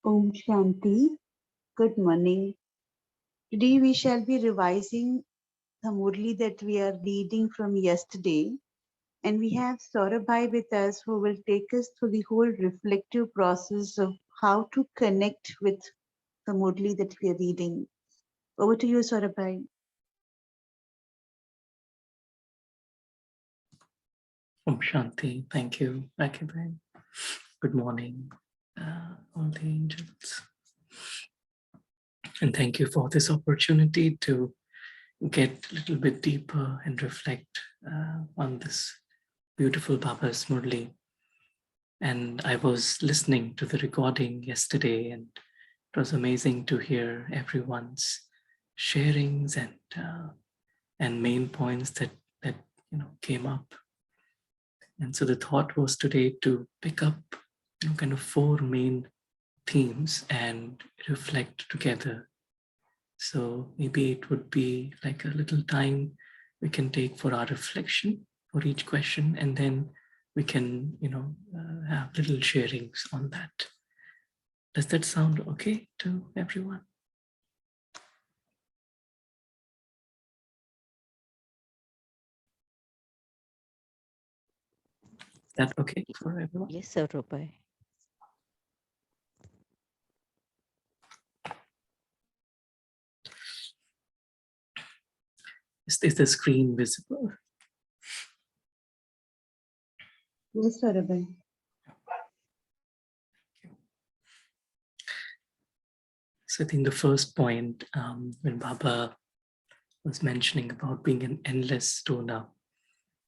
Om Shanti. Good morning. Today we shall be revising the Murli that we are reading from yesterday. And we have Saurabh with us who will take us through the whole reflective process of how to connect with the Murli that we are reading. Over to you, Saurabh. Om Shanti. Thank you, Rakibai. Good morning, all the angels. And thank you for this opportunity to get a little bit deeper and reflect on this beautiful Baba's Murli. And I was listening to the recording yesterday, and it was amazing to hear everyone's sharings and main points that came up. And so the thought was today to pick up kind of 4 main themes and reflect together. So maybe it would be like a little time we can take for our reflection for each question, and then we can, have little sharings on that. Does that sound okay to everyone? Is that okay for everyone? Yes, Saurabh. Is the screen visible? Yes, Saurabh. So I think the first point, when Baba was mentioning about being an endless donor,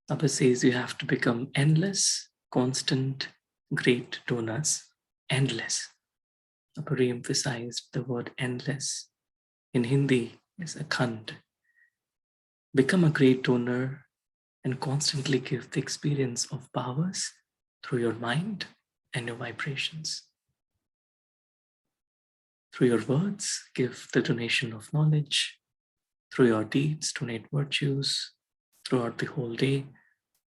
Baba says you have to become endless, constant, great donors. Endless. Baba re-emphasized the word endless. In Hindi, is akhand. Become a great donor and constantly give the experience of powers through your mind and your vibrations. Through your words, give the donation of knowledge. Through your deeds, donate virtues throughout the whole day,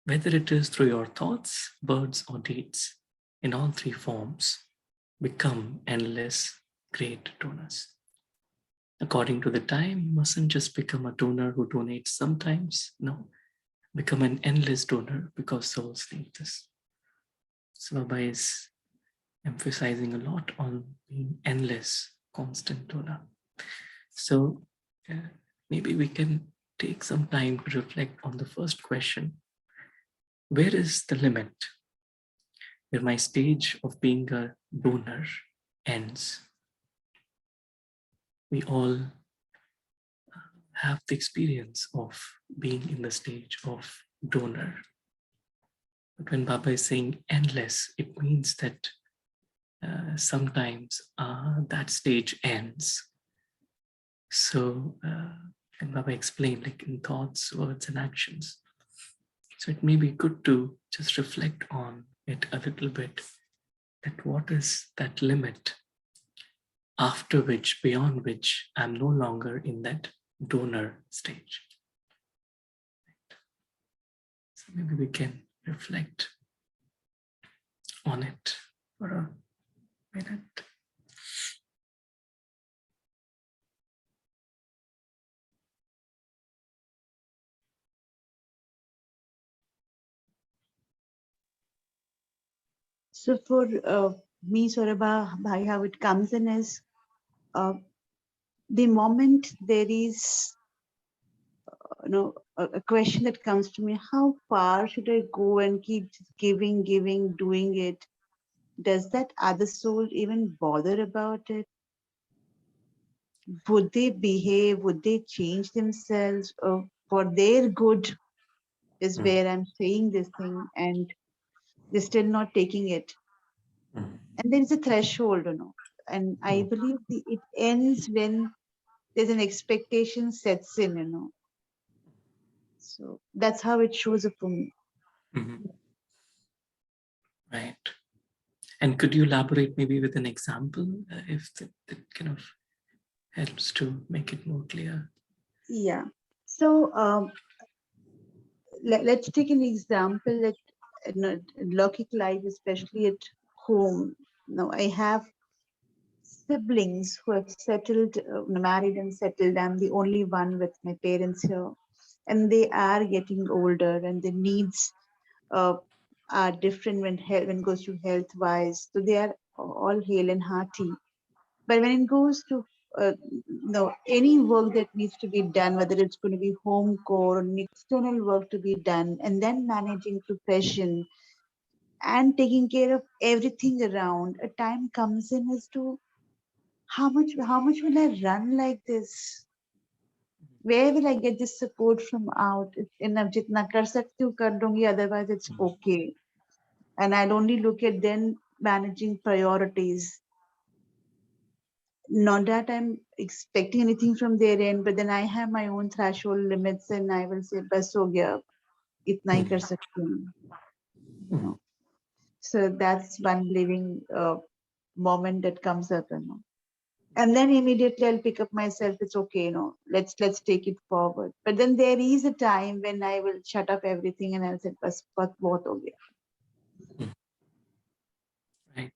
whether it is through your thoughts, words, or deeds. In all 3 forms, become endless, great donors. According to the time, you mustn't just become a donor who donates sometimes. No, become an endless donor because souls need this. So Baba is emphasizing a lot on being endless, constant donor. So maybe we can take some time to reflect on the first question. Where is the limit where my stage of being a donor ends? We all have the experience of being in the stage of donor. But when Baba is saying endless, it means that sometimes that stage ends. So, and Baba explained, like in thoughts, words, and actions. So it may be good to just reflect on it a little bit, that what is that limit after which, beyond which, I'm no longer in that donor stage. So maybe we can reflect on it for a minute. So for me, Saurabh, Bhai, how it comes in is the moment there is a question that comes to me: how far should I go and keep giving, doing it? Does that other soul even bother about it? Would they behave? Would they change themselves for their good? Is where I'm saying this thing, and they're still not taking it. And there is a threshold, and I believe it ends when there's an expectation sets in. So that's how it shows up for me. Mm-hmm. Right. And could you elaborate maybe with an example if that kind of helps to make it more clear? Yeah. So let's take an example that in Lockic life, especially at home. Now I have siblings who have settled, married and settled. I'm the only one with my parents here, and they are getting older, and the needs uh, are different when it goes to health wise. So they are all hale and hearty. But when it goes to any work that needs to be done, whether it's going to be home core or an external work to be done, and then managing profession and taking care of everything around, a time comes in as to how much will I run like this? Where will I get this support from out? Enough jitna kar sakti hu kar dungi, otherwise it's okay. And I'll only look at then managing priorities. Not that I'm expecting anything from their end, but then I have my own threshold limits, and I will say, "Bas ho gaya, itna hi kar sakti hu," you know. So that's one living moment that comes up, you know. And then immediately I'll pick up myself. It's okay, you know. Let's take it forward. But then there is a time when I will shut up everything and I'll say, "Bas bahut ho gaya." Right.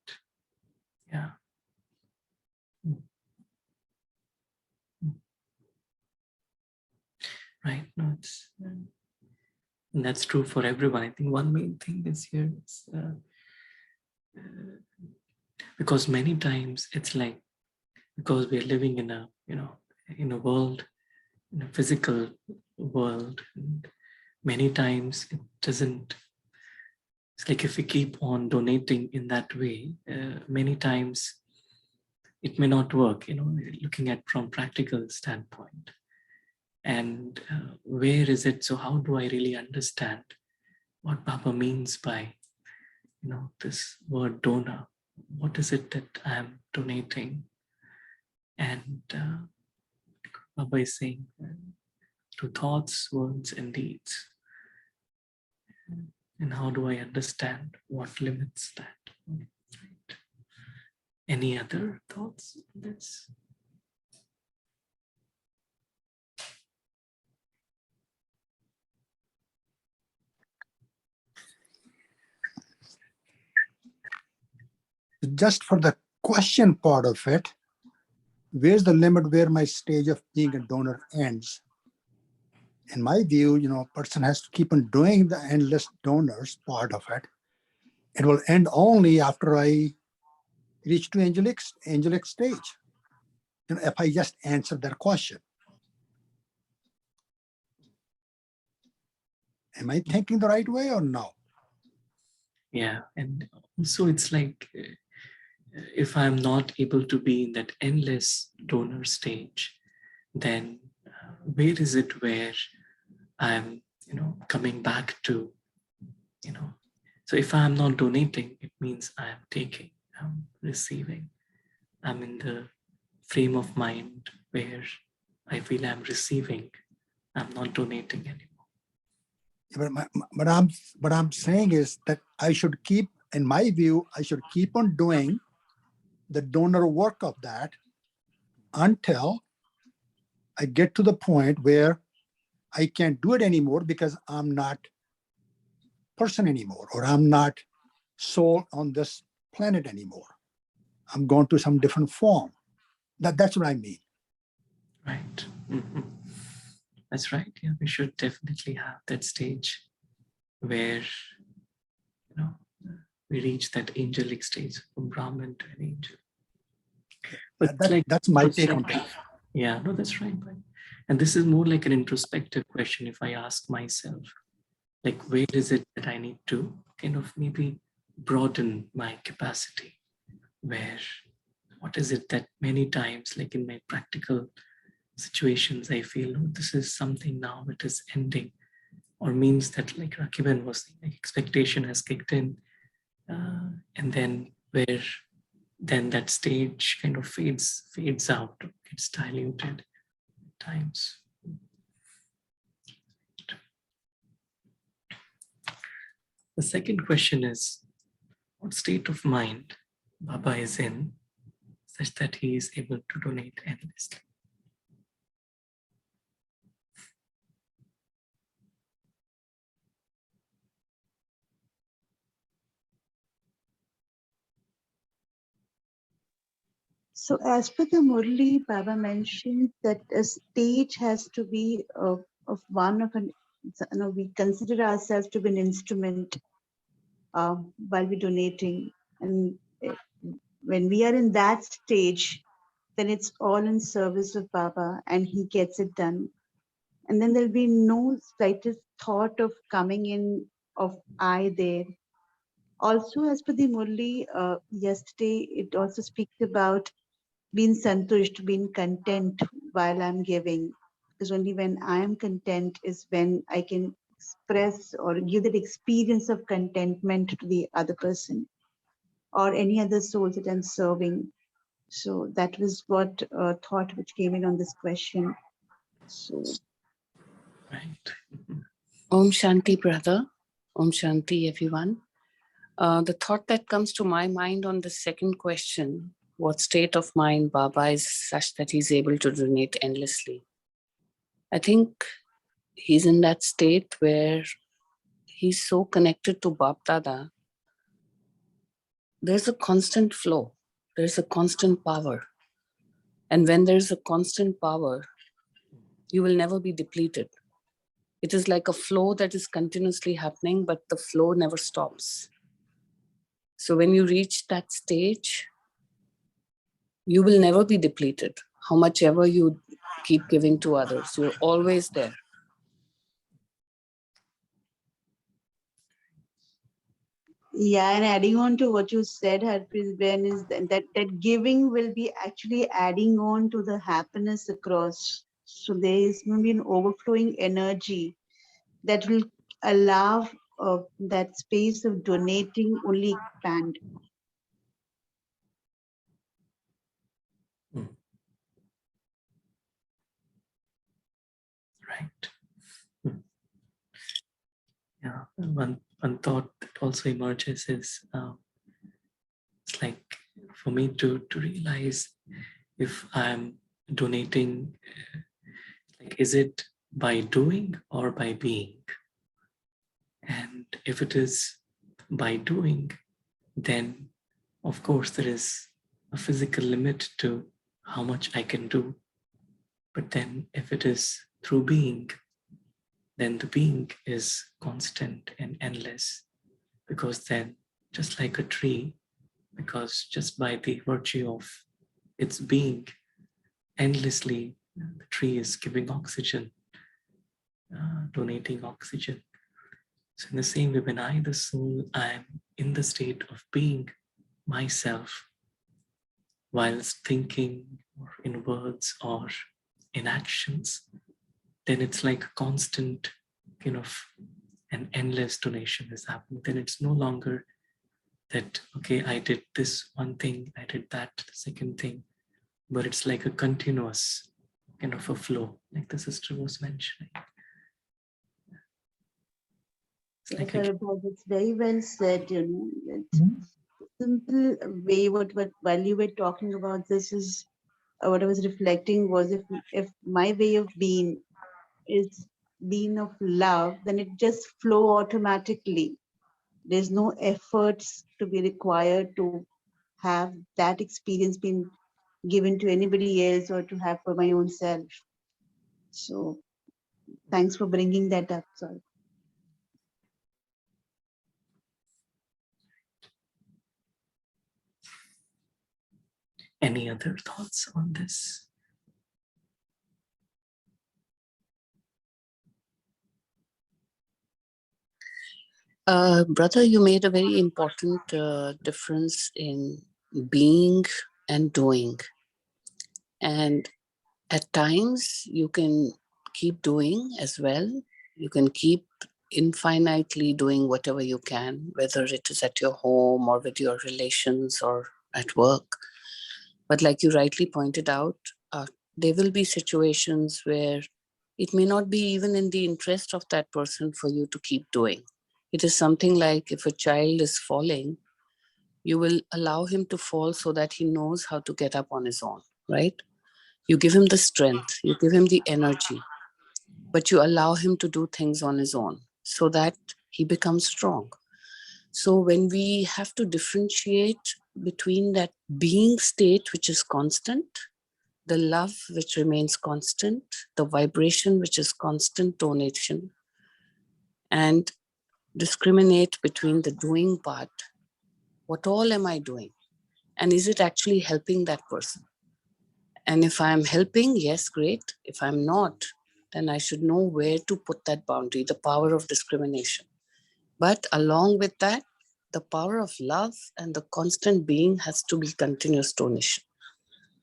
Yeah. Right. No, it's and that's true for everyone. I think one main thing is here is because many times it's like because we're living in a in a world, in a physical world, and many times it doesn't. It's like if we keep on donating in that way, many times it may not work. Looking at from practical standpoint, and where is it? So how do I really understand what Baba means by this word donor? What is it that I'm donating? And Baba is saying through thoughts, words, and deeds. And how do I understand what limits that? Right. Any other thoughts on this? Just for the question part of it, where's the limit where my stage of being a donor ends? In my view, a person has to keep on doing the endless donors part of it. It will end only after I reach to angelic stage. If I just answer that question. Am I thinking the right way or no? Yeah, and also it's like if I'm not able to be in that endless donor stage, then where is it where I'm, coming back to, so if I'm not donating, it means I'm taking, I'm receiving. I'm in the frame of mind where I feel I'm receiving. I'm not donating anymore. But I'm saying is that I should keep, in my view, I should keep on doing the donor work of that until I get to the point where I can't do it anymore because I'm not person anymore, or I'm not soul on this planet anymore. I'm going to some different form. That's what I mean. Right. Mm-hmm. That's right. Yeah, we should definitely have that stage where we reach that angelic stage from Brahman to an angel. But that's my take on that. Yeah, no, that's right. And this is more like an introspective question. If I ask myself, like, where is it that I need to kind of maybe broaden my capacity? Where, what is it that many times, like in my practical situations, I feel, oh, this is something now it is ending, or means that, like Rakiban was saying, like expectation has kicked in, and then where then that stage kind of fades out, gets diluted at times. The second question is, what state of mind Baba is in such that he is able to donate endlessly? So as per the Murli, Baba mentioned that a stage has to be of one of an, we consider ourselves to be an instrument while we're donating. And when we are in that stage, then it's all in service of Baba and he gets it done. And then there'll be no slightest thought of coming in of I there. Also, as per the Murli, yesterday, it also speaks about being santusht, being content while I'm giving. Because only when I am content is when I can express or give that experience of contentment to the other person or any other souls that I'm serving. So that was what thought which came in on this question. So, Right. Om Shanti, brother. Om Shanti, everyone. The thought that comes to my mind on the second question, what state of mind Baba is such that he's able to donate endlessly? I think he's in that state where he's so connected to Bap Dada. There's a constant flow. There's a constant power. And when there's a constant power, you will never be depleted. It is like a flow that is continuously happening, but the flow never stops. So when you reach that stage, you will never be depleted. How much ever you keep giving to others, you're always there. yeah, and adding on to what you said, Harpreet Ben, is that giving will be actually adding on to the happiness across. So there is going to be an overflowing energy that will allow that space of donating only expand. Right. Yeah. One thought that also emerges is it's like for me to realize if I'm donating, like, is it by doing or by being? And if it is by doing, then of course there is a physical limit to how much I can do. But then if it is through being, then the being is constant and endless. Because then, just like a tree, because just by the virtue of its being, endlessly, the tree is giving oxygen, donating oxygen. So in the same way, when I, the soul, I am in the state of being myself, whilst thinking or in words or in actions, then it's like a constant kind of an endless donation is happening. Then it's no longer that, okay, I did this one thing, I did that second thing, but it's like a continuous kind of a flow, like the sister was mentioning. It's like Saurabh, it's very well said, that simple way while you were talking about this is what I was reflecting was if my way of being is being of love, then it just flow automatically. There's no efforts to be required to have that experience being given to anybody else or to have for my own self. So thanks for bringing that up, sir. any other thoughts on this? Brother, you made a very important difference in being and doing. And at times you can keep doing as well. You can keep infinitely doing whatever you can, whether it is at your home or with your relations or at work. But like you rightly pointed out, there will be situations where it may not be even in the interest of that person for you to keep doing. It is something like if a child is falling, you will allow him to fall so that he knows how to get up on his own, right? You give him the strength, you give him the energy, but you allow him to do things on his own so that he becomes strong. So when we have to differentiate between that being state, which is constant, the love which remains constant, the vibration which is constant donation, and discriminate between the doing part. What all am I doing? And is it actually helping that person? And if I'm helping, yes, great. If I'm not, then I should know where to put that boundary, the power of discrimination. But along with that, the power of love and the constant being has to be continuous donation.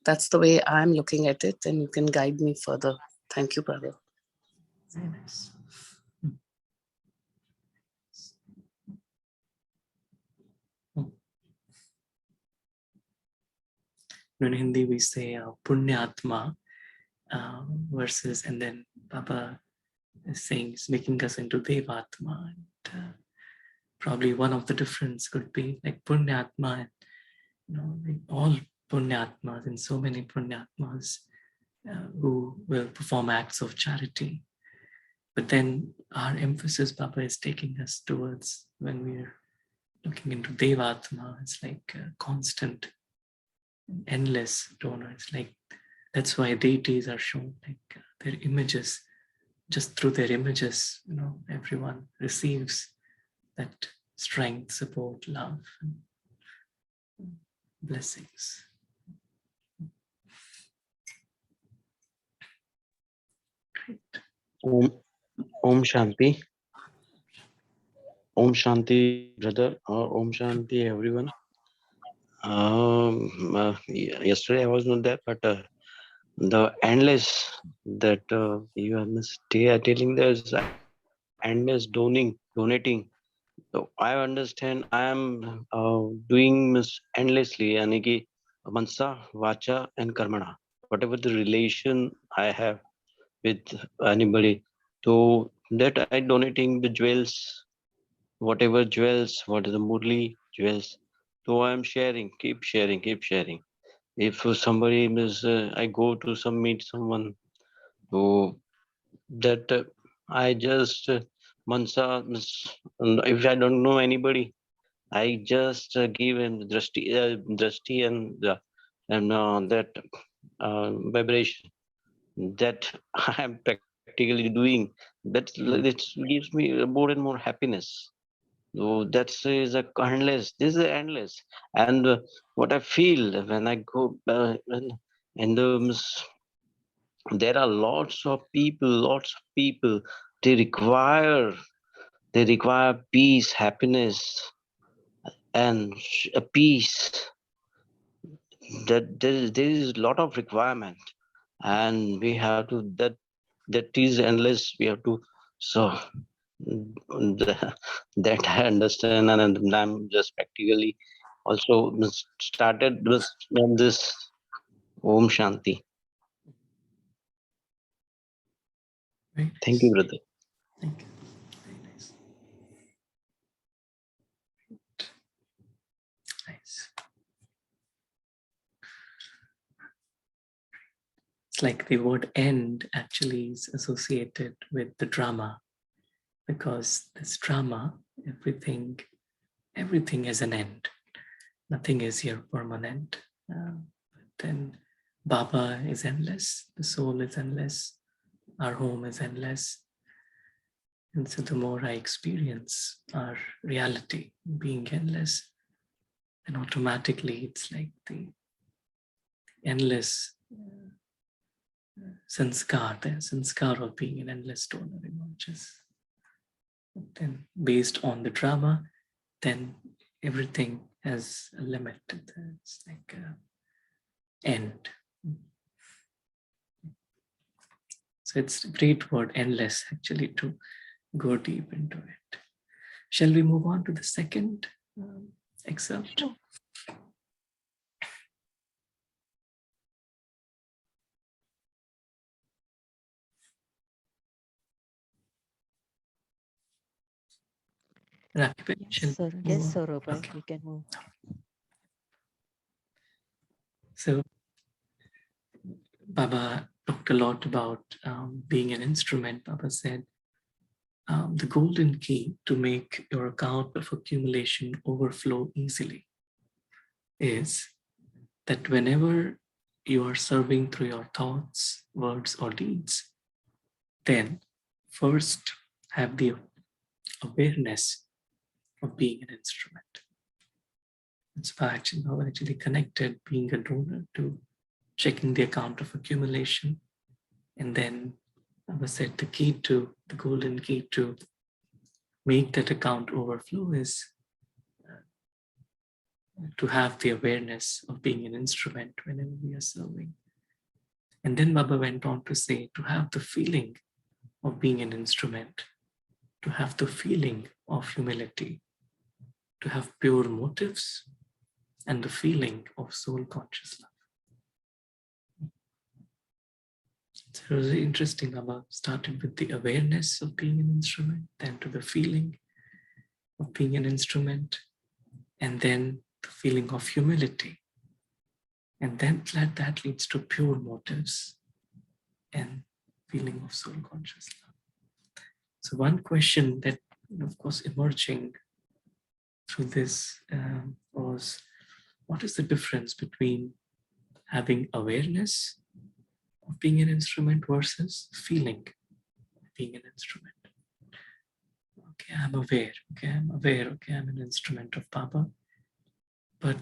That's the way I'm looking at it, and you can guide me further. Thank you, brother. Very nice. In Hindi, we say Punyatma versus, and then Baba is saying, is making us into Devatma. And, probably one of the difference could be like Punyatma, all Punyatmas and so many Punyatmas who will perform acts of charity. But then our emphasis, Baba, is taking us towards when we're looking into Devatma, it's like constant, endless donor. It's like, that's why deities are shown, like their images, just through their images, everyone receives that strength, support, love, and blessings. Great. Om Shanti. Om Shanti, brother, or Om Shanti, everyone. Yesterday I was not there, but the endless that you are telling, there's endless donating. So I understand I am doing endlessly, yani ki mansa, vacha, and karmana. Whatever the relation I have with anybody, so that I donating the jewels, whatever jewels, what is the Murli jewels. So I'm sharing, keep sharing, keep sharing. If somebody is, I go to some meet someone, so that I just mansa, if I don't know anybody, I just give him drashti and that vibration that I am practically doing. That it gives me more and more happiness. So that is a endless. This is endless, and what I feel when I go and there are lots of people. They require peace, happiness, and a peace. That there is a lot of requirement, and we have to that is endless. We have to so. That I understand, and I'm just practically also started this Om Shanti. Very Thank nice. you, brother. Thank you. Very nice. Nice. It's like the word end actually is associated with the drama, because this drama, everything has an end. Nothing is here permanent. But then Baba is endless, the soul is endless, our home is endless. And so the more I experience our reality being endless, then automatically it's like the endless sanskar, the sanskar of being an endless donor emerges. Then based on the drama, then everything has a limit. It's like an end. So it's a great word, endless, actually, to go deep into it. Shall we move on to the second excerpt? Sure. Rakibet, shall Yes, sir. we Yes, move on? Saurabh, Okay. we can move. So Baba talked a lot about being an instrument. Baba said, the golden key to make your account of accumulation overflow easily is that whenever you are serving through your thoughts, words, or deeds, then first have the awareness of being an instrument. That's why actually connected being a donor to checking the account of accumulation. And then I said the golden key to make that account overflow is to have the awareness of being an instrument whenever we are serving. And then Baba went on to say to have the feeling of being an instrument, to have the feeling of humility, to have pure motives, and the feeling of soul conscious love. So it was interesting. Baba started with the awareness of being an instrument, then to the feeling of being an instrument, and then the feeling of humility. And then that leads to pure motives and feeling of soul conscious love. So one question that, of course, emerging through this was, what is the difference between having awareness of being an instrument versus feeling of being an instrument? Okay, I'm aware. Okay, I'm aware. Okay, I'm an instrument of Baba. But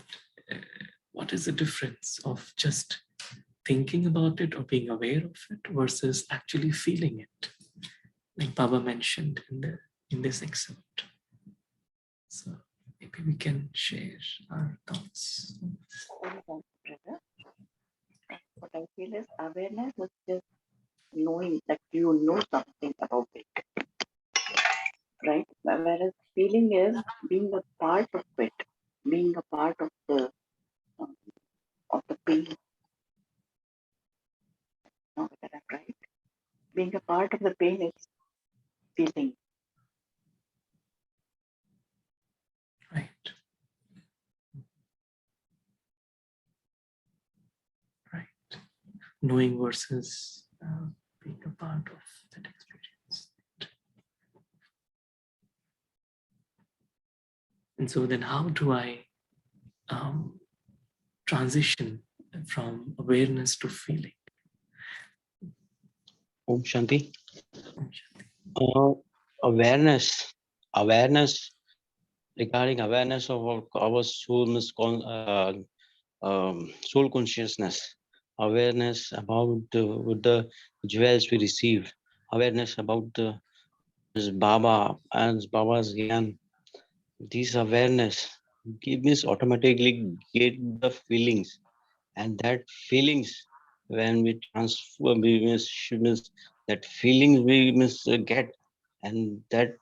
what is the difference of just thinking about it or being aware of it versus actually feeling it, like Baba mentioned in this excerpt? So maybe we can share our thoughts. What I feel is awareness is just knowing that you know something about it, right? Whereas feeling is being a part of it, being a part of the pain. Know whether I'm right? Being a part of the pain is feeling. Right. Right. Knowing versus being a part of that experience. And so then how do I transition from awareness to feeling? Om Shanti. Om Shanti. Awareness regarding awareness of our soul, soul consciousness, awareness about the jewels we receive, awareness about this Baba and Baba's Gyan. These awareness give us automatically get the feelings, and that feelings when we transfer, means that feelings we must get, and that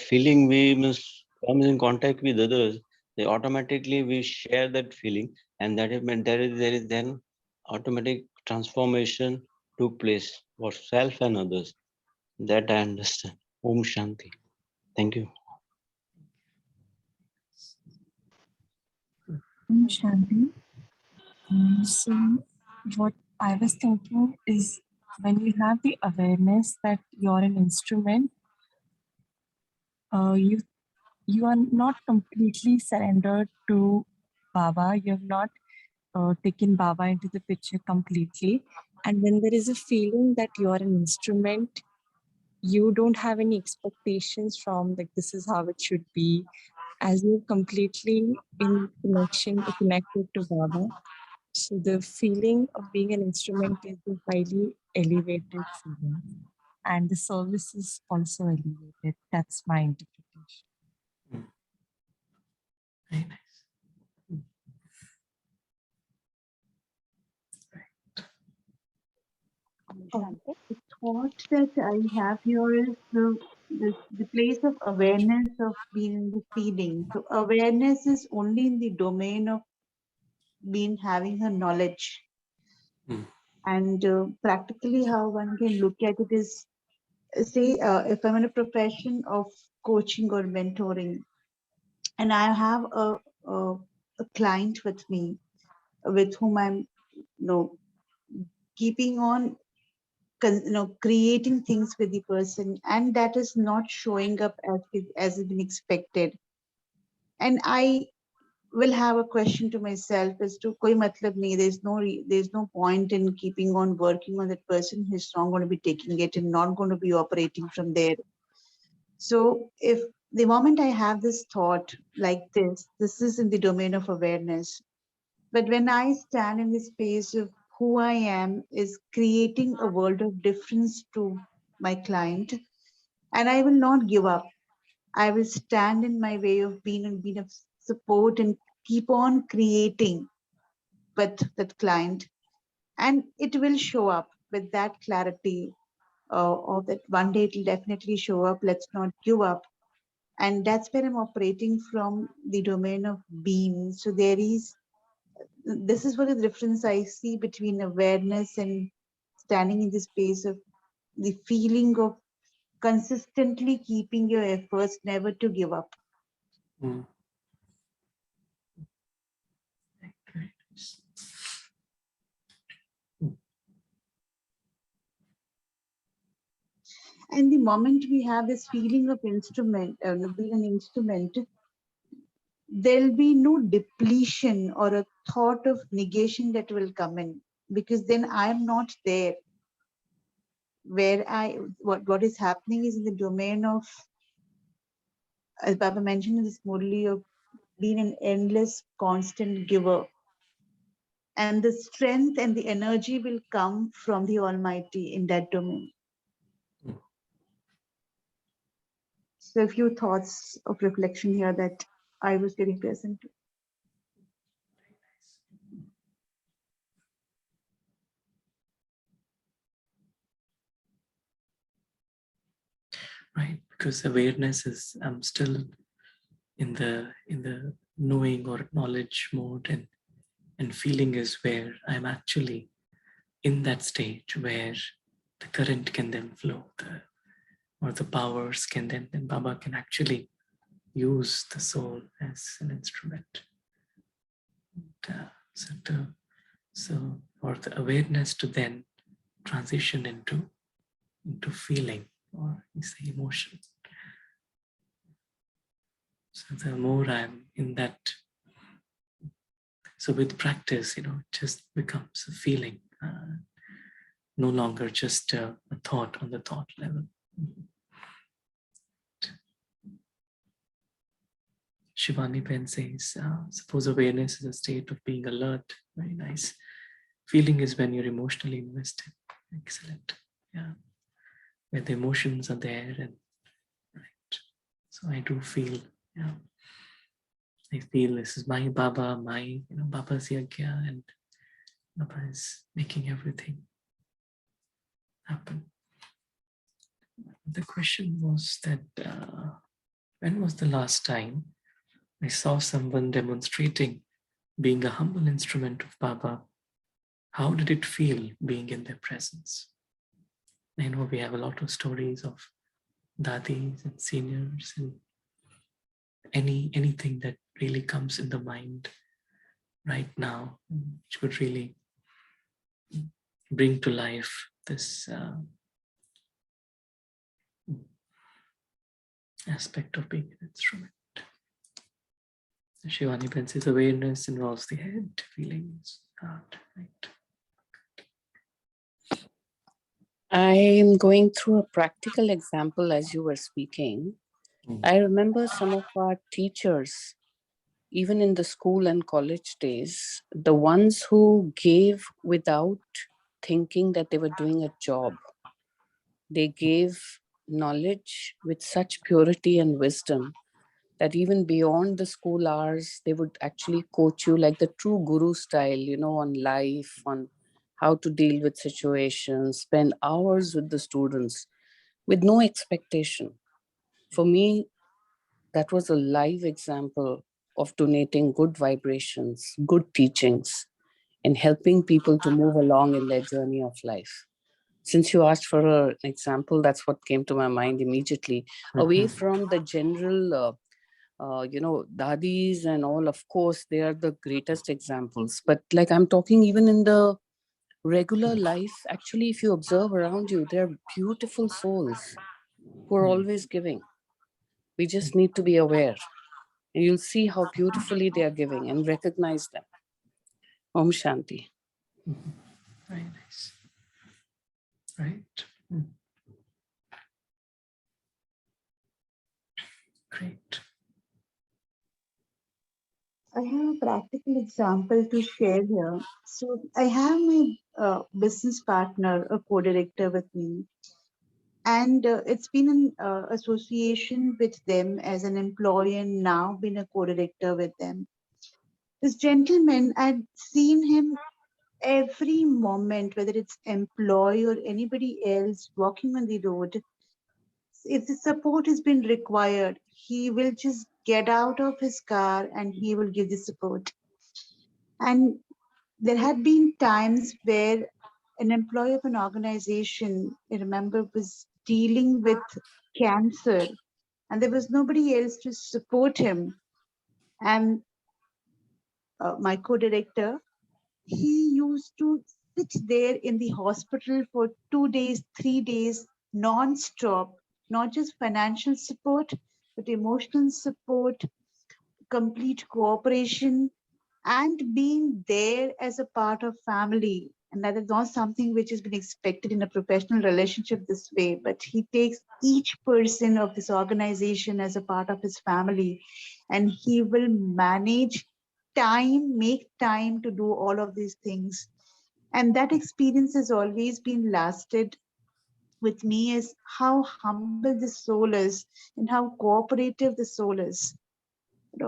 feeling we must come in contact with others. They automatically we share that feeling, and there is then automatic transformation took place for self and others. That I understand. Om Shanti. Thank you. Shanti. So, what I was thinking is when you have the awareness that you're an instrument, you are not completely surrendered to Baba. You have not taken Baba into the picture completely. And when there is a feeling that you are an instrument, you don't have any expectations from like this is how it should be, as you're completely in connection, connected to Baba. So the feeling of being an instrument is a highly elevated feeling, and the service is also elevated. That's my interpretation. Very nice. The thought that I have here is the place of awareness of being in the feeling. So awareness is only in the domain of being having a knowledge. And practically how one can look at it is, say, if I'm in a profession of coaching or mentoring, and I have a client with me, with whom I'm keeping on creating things with the person, and that is not showing up as has been expected, and I will have a question to myself as to koi matlab nahi, there's no point in keeping on working on that person who's not going to be taking it and not going to be operating from there. So if the moment I have this thought like this is in the domain of awareness. But when I stand in the space of who I am is creating a world of difference to my client, and I will not give up. I will stand in my way of being and being of support and keep on creating with that client, and it will show up with that clarity of that one day it will definitely show up. Let's not give up, and that's where I'm operating from the domain of being. So this is what the difference I see between awareness and standing in the space of the feeling of consistently keeping your efforts never to give up. Mm. Right. Mm. And the moment we have this feeling of being an instrument, there'll be no depletion or a thought of negation that will come in, because then I'm not there. Where what is happening is in the domain of, as Baba mentioned in this Murli, of being an endless, constant giver. And the strength and the energy will come from the Almighty in that domain. Mm. So a few thoughts of reflection here that I was getting present to. Right, because awareness is, I'm still in the knowing or knowledge mode, and feeling is where I'm actually in that stage where the current can then flow, or the powers can then Baba can actually use the soul as an instrument. And, so for the awareness to then transition into feeling, or you say emotion. So the more I'm in that, so with practice, it just becomes a feeling, no longer just a thought on the thought level. Shivani Ben says, suppose awareness is a state of being alert. Very nice. Feeling is when you're emotionally invested. Excellent. Yeah. Where the emotions are there, and right. So I do feel, yeah. I feel this is my Baba, my Baba's yagya, and Baba is making everything happen. The question was that when was the last time I saw someone demonstrating being a humble instrument of Baba? How did it feel being in their presence? I know we have a lot of stories of dadis and seniors, and anything that really comes in the mind right now, which would really bring to life this aspect of being an instrument. Shivani Ben says awareness involves the head, feelings, heart, right? I'm going through a practical example as you were speaking. I remember some of our teachers, even in the school and college days, the ones who gave without thinking that they were doing a job. They gave knowledge with such purity and wisdom that even beyond the school hours, they would actually coach you like the true guru style, on life, on how to deal with situations, spend hours with the students with no expectation. For me, that was a live example of donating good vibrations, good teachings, and helping people to move along in their journey of life. Since you asked for an example, that's what came to my mind immediately. Away from the general, dadis and all, of course, they are the greatest examples. But like I'm talking even in the regular life, actually, if you observe around you, they're beautiful souls who are always giving. We just need to be aware. And you'll see how beautifully they are giving and recognize them. Om Shanti. Very nice. Right. Mm. Great. I have a practical example to share here. So I have my business partner, a co-director with me, and it's been an association with them as an employee and now been a co-director with them. This gentleman, I'd seen him every moment, whether it's employee or anybody else walking on the road. If the support has been required, he will just get out of his car and he will give the support. And there had been times where an employee of an organization, I remember, was dealing with cancer and there was nobody else to support him. And my co-director, he used to sit there in the hospital for 2 days, 3 days, non-stop, not just financial support, but emotional support, complete cooperation, and being there as a part of family. And that is not something which has been expected in a professional relationship this way, but he takes each person of this organization as a part of his family, and he will manage time, make time to do all of these things. And that experience has always been lasted with me, is how humble the soul is and how cooperative the soul is.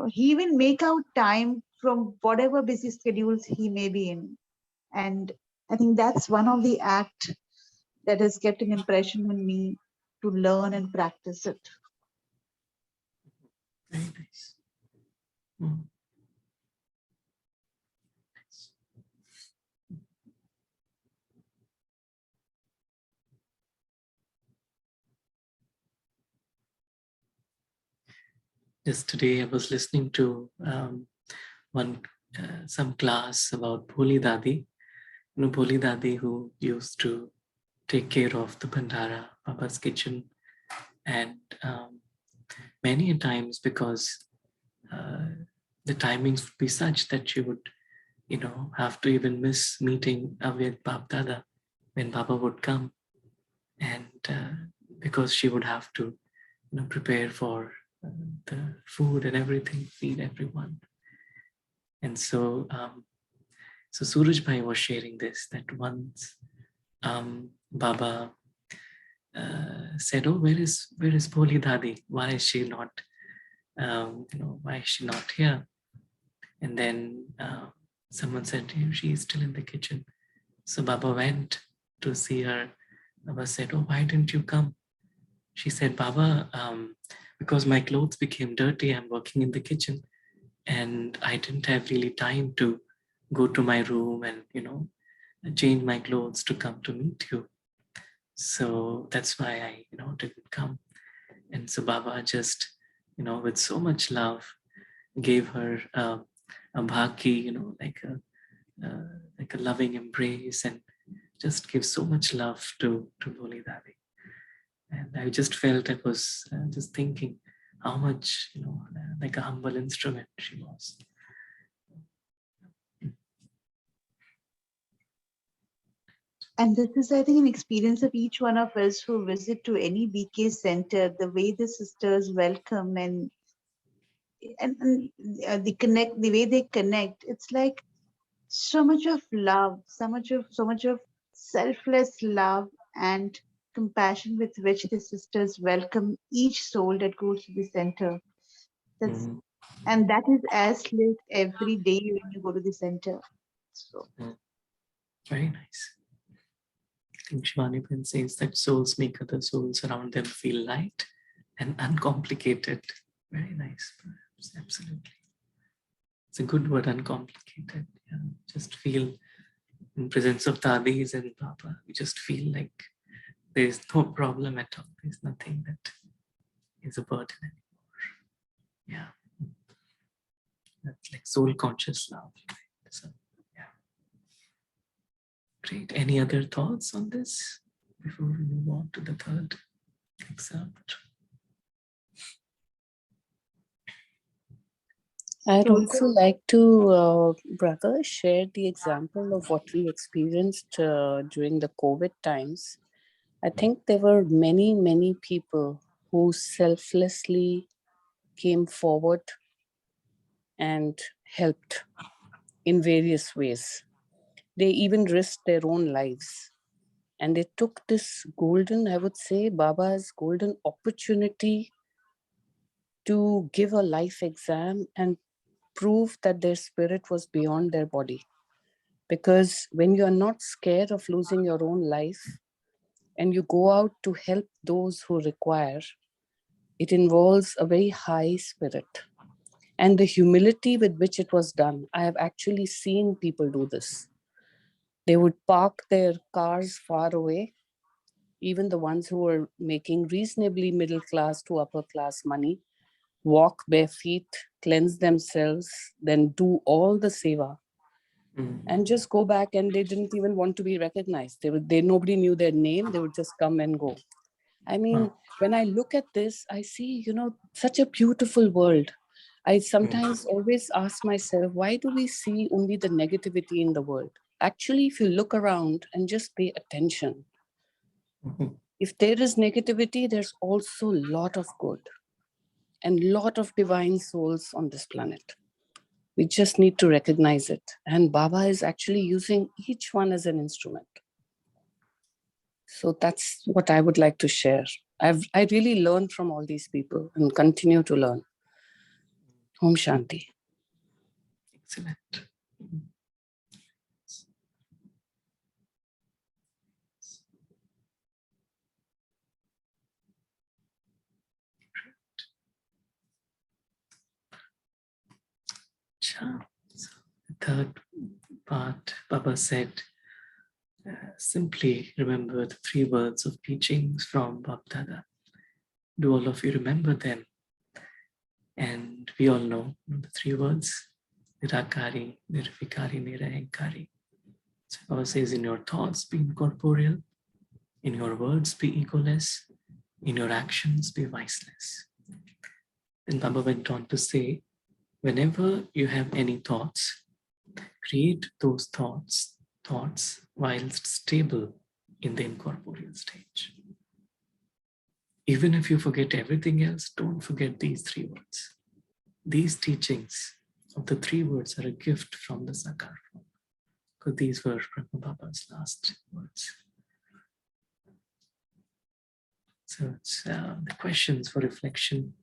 He will make out time from whatever busy schedules he may be in. And I think that's one of the act that has kept an impression on me to learn and practice it. Very nice. Mm. Yesterday I was listening to some class about Bholi Dadi. You know, Bholi Dadi, who used to take care of the Bhandara, Baba's kitchen, and many times, because the timings would be such that she would, have to even miss meeting with Bab Dada when Baba would come, and because she would have to, prepare for the food and everything, feed everyone. And so, so Suraj Bhai was sharing this, that once Baba said, "Oh, where is Bholi Dadi? Why is she not, why is she not here?" And then someone said, "She is still in the kitchen." So Baba went to see her. Baba said, "Oh, why didn't you come?" She said, "Baba, because my clothes became dirty, I'm working in the kitchen, and I didn't have really time to go to my room and, change my clothes to come to meet you. So that's why I, didn't come." And so Baba just, with so much love, gave her a bhaki, like a loving embrace, and just give so much love to Bholi Dadi. And I just felt, I was just thinking how much, like a humble instrument she was. And this is, I think, an experience of each one of us who visit to any BK center, the way the sisters welcome and the way they connect. It's like so much of love, so much of selfless love and compassion with which the sisters welcome each soul that goes to the center. That's and that is as lived every day when you go to the center. So Very nice. I think Shivani Pen says that souls make other souls around them feel light and uncomplicated. Very nice, perhaps. Absolutely. It's a good word, uncomplicated. Yeah. Just feel in presence of Dadis and Baba, we just feel like there is no problem at all. There's nothing that is a burden anymore. Yeah. That's like soul conscious love. So, yeah. Great. Any other thoughts on this before we move on to the third excerpt? I'd also like to, brother, share the example of what we experienced during the COVID times. I think there were many, many people who selflessly came forward and helped in various ways. They even risked their own lives. And they took this golden, I would say, Baba's golden opportunity to give a life exam and prove that their spirit was beyond their body. Because when you are not scared of losing your own life and you go out to help those who require, it involves a very high spirit. And the humility with which it was done, I have actually seen people do this. They would park their cars far away, even the ones who were making reasonably middle class to upper class money, walk bare feet, cleanse themselves, then do all the seva and just go back, and they didn't even want to be recognized. Nobody knew their name. They would just come and go. I mean, when I look at this, I see, such a beautiful world. I sometimes always ask myself, why do we see only the negativity in the world? Actually, if you look around and just pay attention, if there is negativity, there's also a lot of good and lot of divine souls on this planet. We just need to recognize it. And Baba is actually using each one as an instrument. So that's what I would like to share. I really learned from all these people and continue to learn. Om Shanti. Excellent. So the third part, Baba said, simply remember the 3 words of teachings from Bapdada. Do all of you remember them? And we all know the 3 words, Nirakari, Nirvikari, Nirahankari. So Baba says, in your thoughts, be incorporeal. In your words, be egoless. In your actions, be viceless. Then Baba went on to say, whenever you have any thoughts, create those thoughts whilst stable in the incorporeal stage. Even if you forget everything else, don't forget these 3 words. These teachings of the 3 words are a gift from the Sakar form, because these were Brahma Baba's last words. So it's the questions for reflection.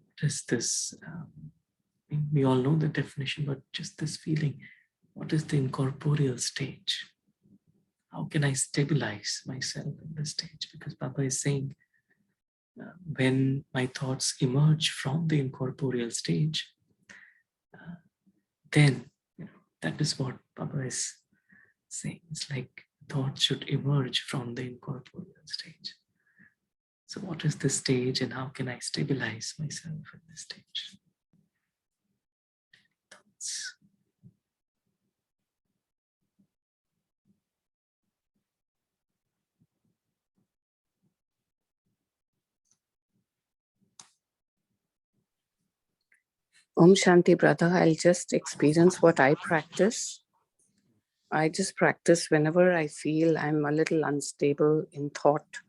What is this? We all know the definition, but just this feeling. What is the incorporeal stage? How can I stabilize myself in this stage? Because Baba is saying, when my thoughts emerge from the incorporeal stage, then that is what Baba is saying. It's like thoughts should emerge from the incorporeal stage. So what is this stage, and how can I stabilize myself in this stage? Thoughts. Om Shanti, brother. I'll just experience what I practice. I just practice whenever I feel I'm a little unstable in thought,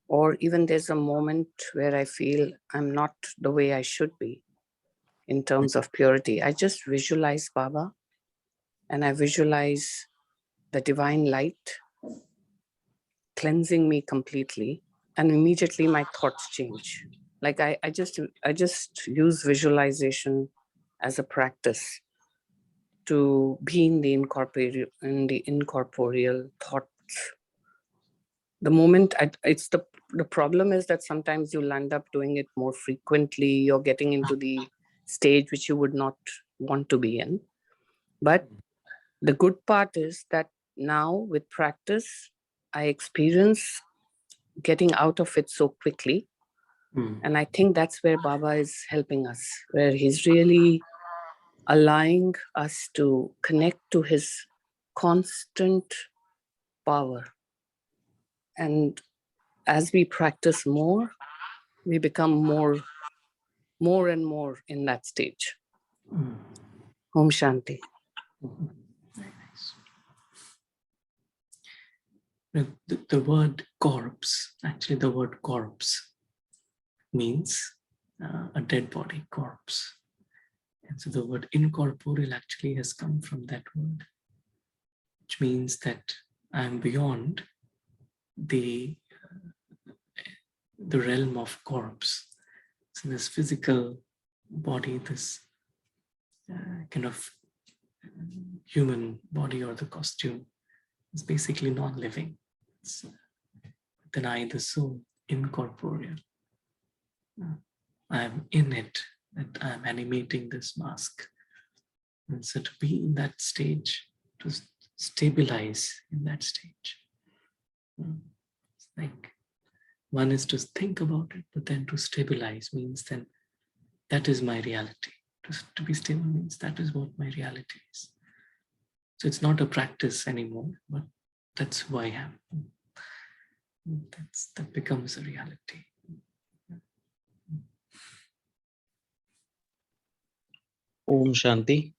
or even there's a moment where I feel I'm not the way I should be in terms of purity. I just visualize Baba, and I visualize the divine light cleansing me completely, and immediately my thoughts change. Like I just use visualization as a practice to be in the incorporeal thoughts. The moment it's the problem is that sometimes you'll end up doing it more frequently. You're getting into the stage which you would not want to be in. But the good part is that now with practice, I experience getting out of it so quickly. And I think that's where Baba is helping us, where he's really allowing us to connect to his constant power. And as we practice more, we become more and more in that stage. Om Shanti. Very nice. The word corpse, actually the word corpse means a dead body, corpse. And so the word incorporeal actually has come from that word, which means that I'm beyond the realm of corpse. So this physical body, this kind of human body or the costume is basically non-living. It's then I, the soul, incorporeal. I'm in it, that I'm animating this mask. And so to be in that stage, to stabilize in that stage. It's like one is to think about it, but then to stabilize means then that is my reality. To be stable means that is what my reality is. So it's not a practice anymore, but that's who I am. That becomes a reality. Om Shanti.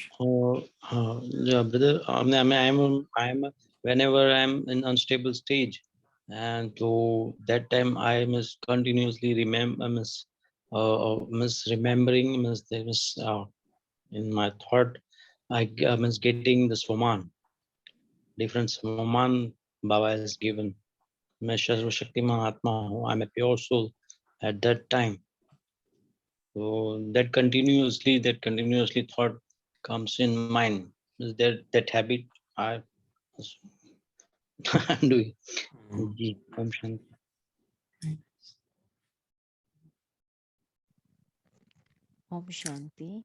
Yeah, brother. Whenever I'm in unstable stage, and to that time I must continuously remember, miss remembering, in my thought, I miss getting the Swaman, different Swaman Baba has given. मैं सर्वशक्तिमान आत्मा हूँ. I'm a pure soul at that time. So that continuously thought comes in mind. Is that habit I I'm doing? Ji, Om Shanti. Om Shanti.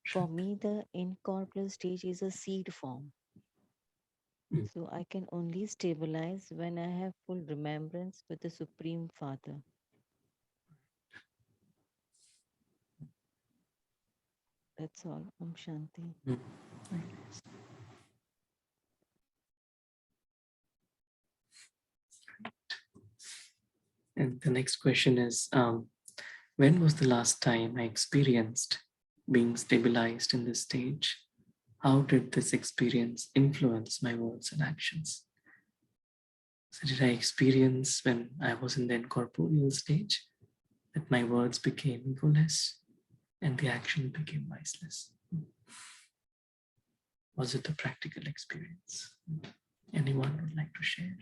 For me, the incorporeal stage is a seed form. So I can only stabilize when I have full remembrance with the Supreme Father. That's all. Om Shanti. And the next question is, when was the last time I experienced being stabilized in this stage? How did this experience influence my words and actions? So did I experience when I was in the incorporeal stage that my words became egoless and the action became viceless? Was it a practical experience? Anyone would like to share?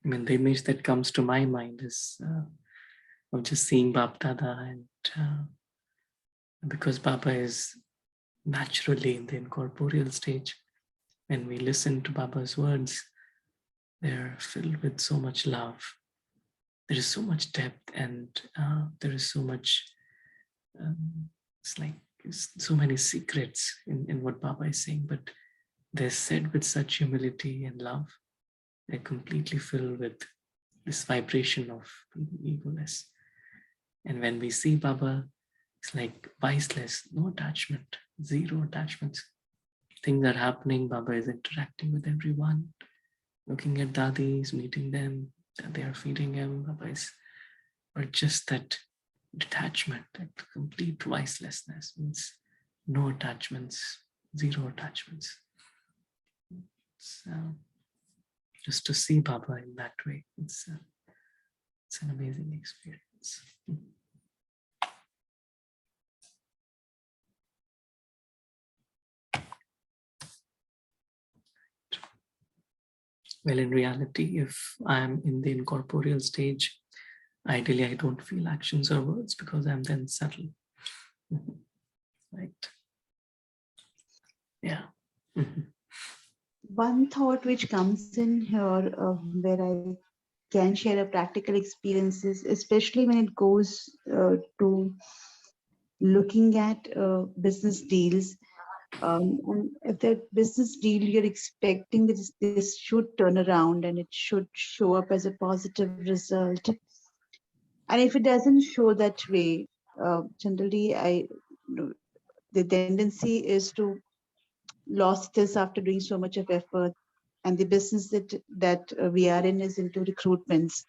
I mean, the image that comes to my mind is of just seeing Bap Dada, and because Baba is naturally in the incorporeal stage, when we listen to Baba's words, they're filled with so much love. There is so much depth, and there is so much, it's like so many secrets in what Baba is saying, but they're said with such humility and love. They're completely filled with this vibration of egoless. And when we see Baba, it's like viceless, no attachment, zero attachments. Things are happening, Baba is interacting with everyone, looking at dadis, meeting them, they are feeding him, Baba is, but just that detachment, that complete vicelessness means no attachments, zero attachments. So just to see Baba in that way, it's an amazing experience. Well, in reality, if I am in the incorporeal stage, ideally I don't feel actions or words because I'm then subtle. Right? Yeah. One thought which comes in here, where I can share a practical experiences, especially when it goes to looking at business deals. And if that business deal you're expecting this should turn around and it should show up as a positive result. And if it doesn't show that way, generally the tendency is to lost this after doing so much of effort. And the business that we are in is into recruitments,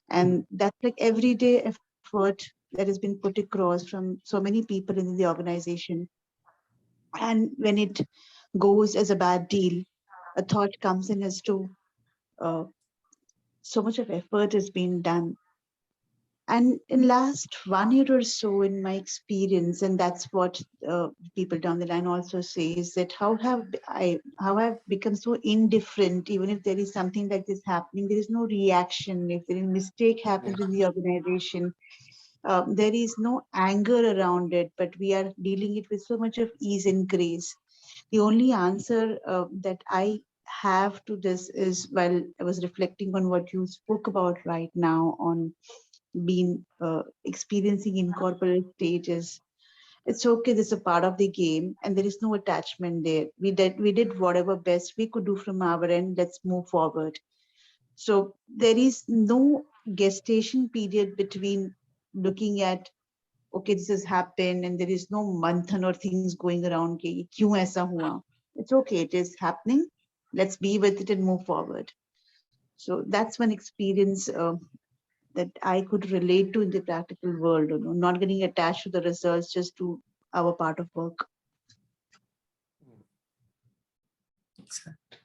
and that's like everyday effort that has been put across from so many people in the organization. And when it goes as a bad deal, a thought comes in as to uh, so much of effort has been done. And in last 1 year or so, in my experience, and that's what people down the line also say, is that how I've become so indifferent. Even if there is something like this happening, there is no reaction. If any mistake happens in the organization, there is no anger around it, but we are dealing it with so much of ease and grace. The only answer that I have to this is, while I was reflecting on what you spoke about right now on been experiencing incorporated stages. It's okay, this is a part of the game and there is no attachment there. We did whatever best we could do from our end. Let's move forward. So there is no gestation period between looking at, okay, this has happened, and there is no manthan or things going around कि क्यों ऐसा हुआ. It's okay, it is happening. Let's be with it and move forward. So that's one experience that I could relate to in the practical world, not getting attached to the results, just to our part of work. Exactly.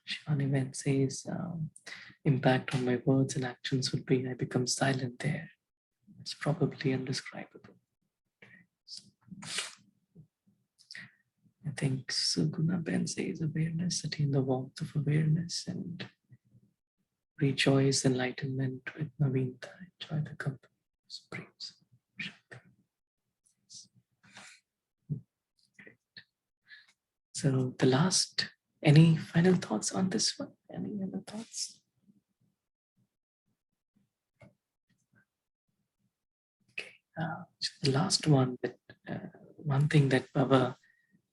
Shivani then says, impact on my words and actions would be I become silent there. It's probably indescribable. I think Suguna Ben says awareness, attain the warmth of awareness and rejoice enlightenment with Navinta, enjoy the company of Supremes. Great. So the last, any final thoughts on this one? Any other thoughts? Okay, the last one, that one thing that Baba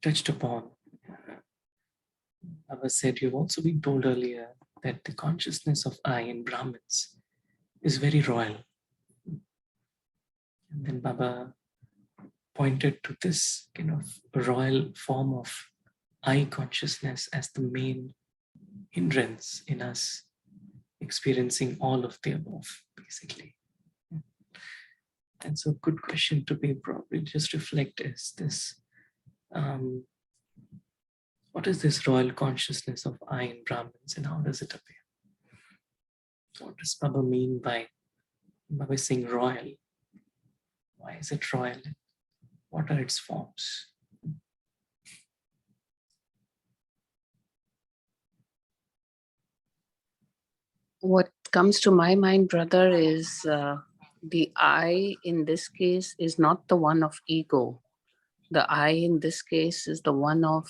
touched upon. Baba said, you've also been told earlier that the consciousness of I in Brahmins is very royal. And then Baba pointed to this kind of royal form of I consciousness as the main hindrance in us experiencing all of the above, basically. And so good question to be probably just reflect is this, what is this royal consciousness of I in Brahmins and how does it appear? What does Baba mean by saying royal? Why is it royal? What are its forms? What comes to my mind, brother, is the I in this case is not the one of ego. The I in this case is the one of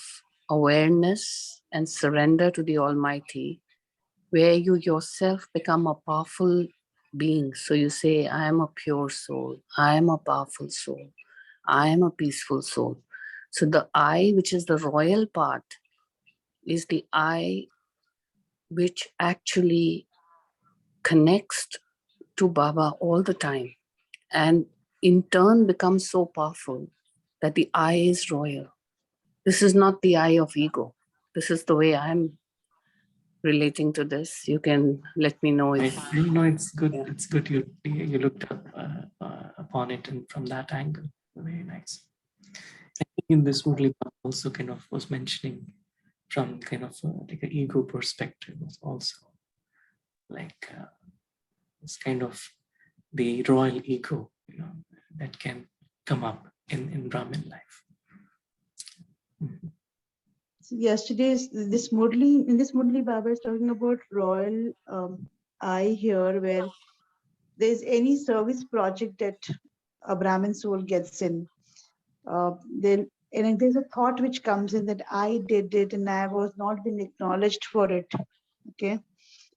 awareness and surrender to the Almighty, where you yourself become a powerful being. So you say, I am a pure soul, I am a powerful soul, I am a peaceful soul. So the I, which is the royal part, is the I which actually connects to Baba all the time, and in turn becomes so powerful that the I is royal. This is not the I of ego. This is the way I'm relating to this. You can let me know if... No, it's good. Yeah. It's good you looked up upon it and from that angle. Very nice. I think in this Murli also kind of was mentioning from kind of like an ego perspective was also like this kind of the royal ego that can come up in Brahmin life. So yesterday's this Murli Baba is talking about royal eye here, where there's any service project that a Brahmin soul gets in, then and there's a thought which comes in that I did it and I was not been acknowledged for it. Okay,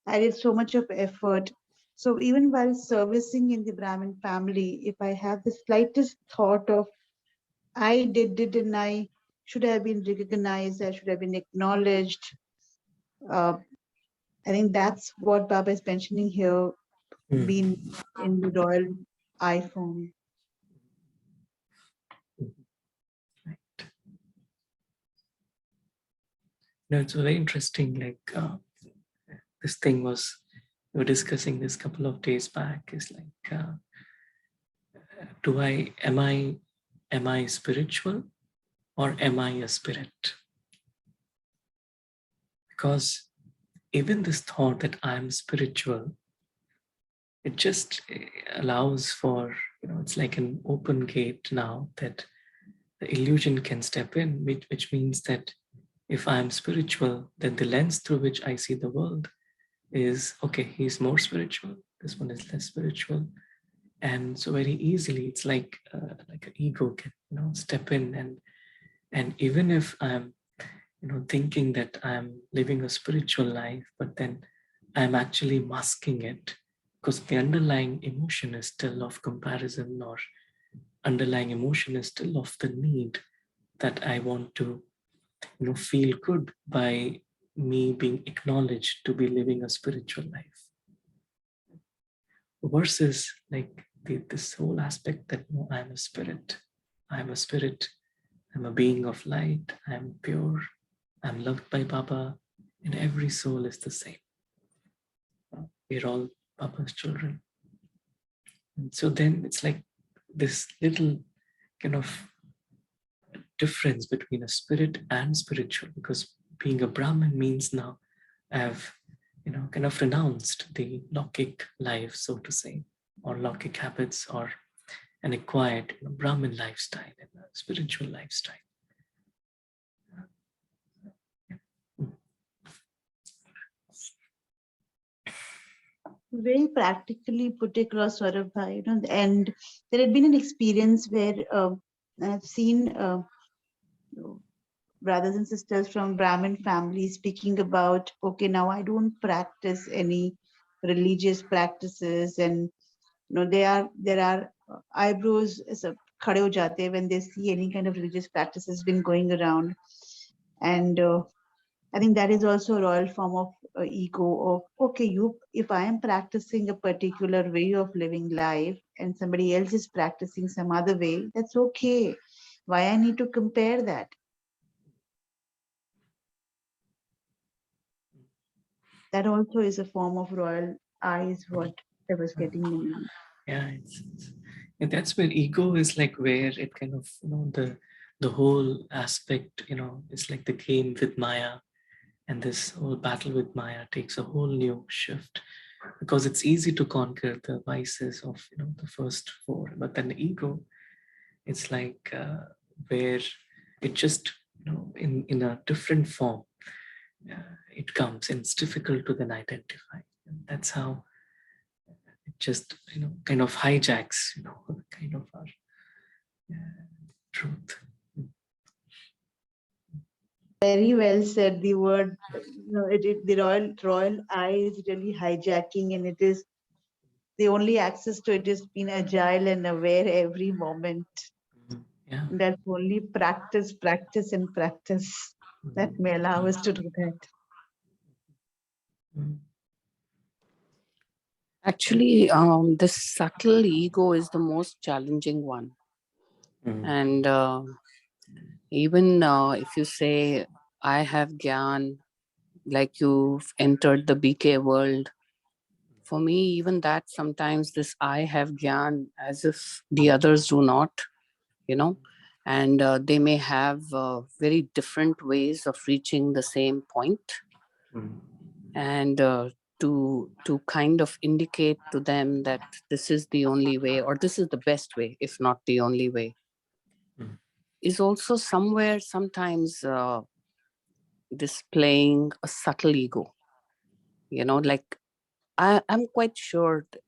I did so much of effort. So even while servicing in the Brahmin family, if I have the slightest thought of I did it and I should have been recognized, I should have been acknowledged. I think that's what Baba is mentioning here, being in the royal eye form. Right. No, it's very interesting. Like this thing was, we were discussing this a couple of days back. Is like, am I spiritual or am I a spirit? Because even this thought that I'm spiritual, it just allows for, it's like an open gate now that the illusion can step in, which means that if I'm spiritual, then the lens through which I see the world is, okay, he's more spiritual, this one is less spiritual. And so very easily, it's like an ego can, step in, and even if I'm, thinking that I'm living a spiritual life, but then I'm actually masking it because the underlying emotion is still of comparison, or underlying emotion is still of the need that I want to, feel good by me being acknowledged to be living a spiritual life. Versus like this whole aspect that, no, I'm a spirit, I'm a being of light, I'm pure, I'm loved by Baba, and every soul is the same. We're all Baba's children. And so then it's like this little kind of difference between a spirit and spiritual, because being a Brahmin means now I've, kind of renounced the Laukic life, so to say, or Laukic habits, or an acquired Brahmin lifestyle and a spiritual lifestyle. Very practically put across, Saurabh bhai, and there had been an experience where I've seen brothers and sisters from Brahmin families speaking about, okay, now I don't practice any religious practices, and there are eyebrows khade ho jate hain when they see any kind of religious practices been going around, and I think that is also a royal form of ego of, okay, if I am practicing a particular way of living life and somebody else is practicing some other way, that's okay. Why I need to compare that? That also is a form of royal eye, is what I was getting in. Yeah, and that's where ego is, like where it kind of, the whole aspect, is like the game with Maya, and this whole battle with Maya takes a whole new shift, because it's easy to conquer the vices of, the first four, but then the ego, it's like where it just, in a different form, it comes, and it's difficult to then identify. And that's how it just, kind of hijacks, kind of our truth. Very well said. The word, the royal eye is really hijacking, and it is the only access to it is being agile and aware every moment. Yeah. That's only practice, practice, and practice that may allow us to do that. Actually, this subtle ego is the most challenging one. And even if you say, I have Gyan, like you've entered the BK world, for me, even that sometimes this I have Gyan as if the others do not, and they may have very different ways of reaching the same point. And to kind of indicate to them that this is the only way, or this is the best way, if not the only way, is also somewhere sometimes displaying a subtle ego. You know, like I'm quite sure that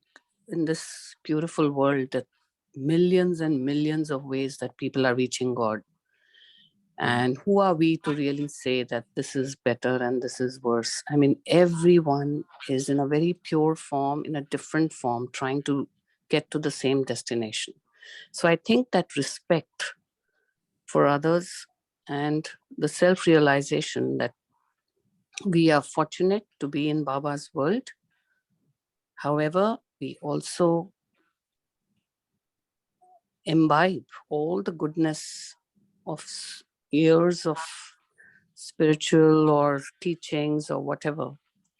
in this beautiful world that millions and millions of ways that people are reaching God. And who are we to really say that this is better and this is worse? I mean, everyone is in a very pure form, in a different form, trying to get to the same destination. So I think that respect for others and the self-realization that we are fortunate to be in Baba's world. However, we also imbibe all the goodness of years of spiritual or teachings or whatever,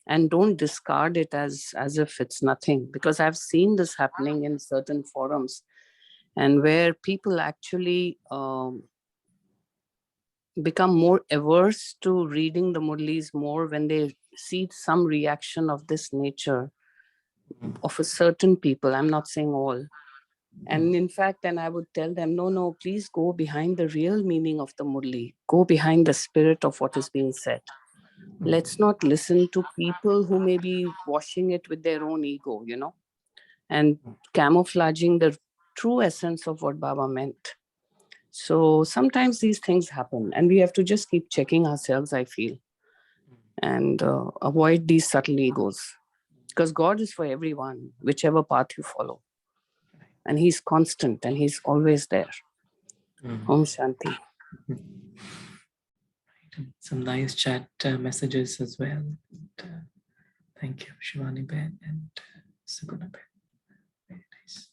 and don't discard it as if it's nothing, because I've seen this happening in certain forums, and where people actually become more averse to reading the Murlis more when they see some reaction of this nature of a certain people. I'm not saying all. And in fact, and I would tell them, no, please go behind the real meaning of the Murli. Go behind the spirit of what is being said. Let's not listen to people who may be washing it with their own ego, you know, and camouflaging the true essence of what Baba meant. So sometimes these things happen, and we have to just keep checking ourselves, I feel, and avoid these subtle egos, because God is for everyone, whichever path you follow. And he's constant and he's always there. Om Shanti. Some nice chat messages as well. And, thank you, Shivani Ben and Suguna Ben. Very nice.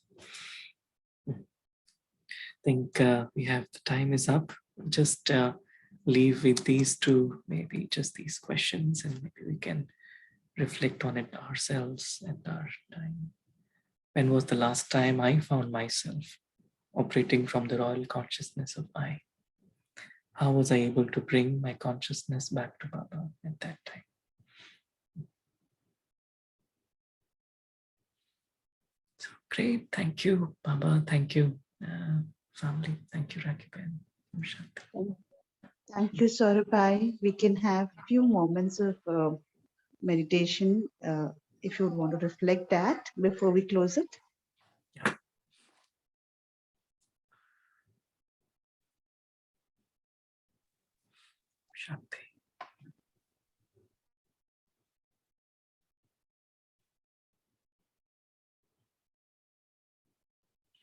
I think we have, the time is up. Just leave with these two, maybe just these questions, and maybe we can reflect on it ourselves at our time. When was the last time I found myself operating from the royal consciousness of I? How was I able to bring my consciousness back to Baba at that time? So great, thank you, Baba, thank you, family, thank you, Rakiben. Thank you, Saurabh. We can have few moments of meditation if you would want to reflect that before we close it. Yeah. Shanti.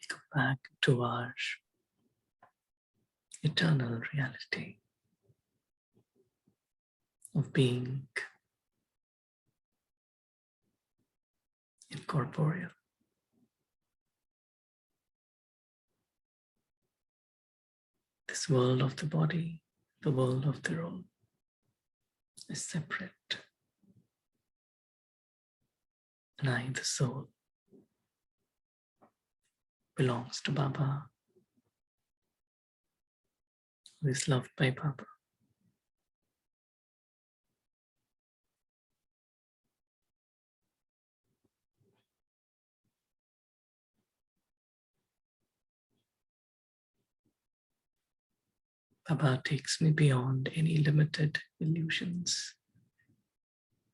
Go back to our eternal reality of being incorporeal. This world of the body, the world of the role, is separate. And I, the soul, belongs to Baba, who is loved by Baba. Baba takes me beyond any limited illusions,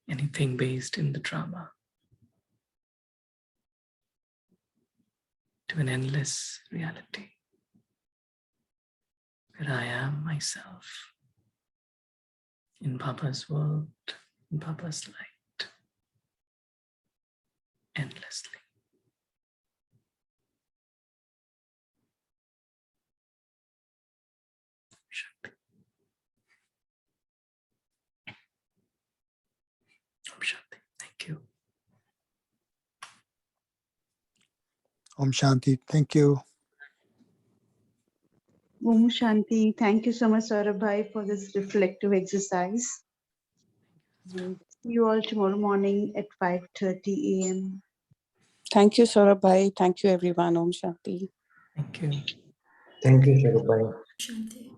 anything based in the drama, to an endless reality where I am myself in Baba's world, in Baba's light, endlessly. Shanti. Om Shanti. Thank you. Om Shanti. Thank you. Om Shanti. Thank you so much, Saurabh, for this reflective exercise. And see you all tomorrow morning at 5:30 a.m. Thank you, Saurabh. Thank you, everyone. Om Shanti. Thank you. Thank you, Saurabh. Shanti.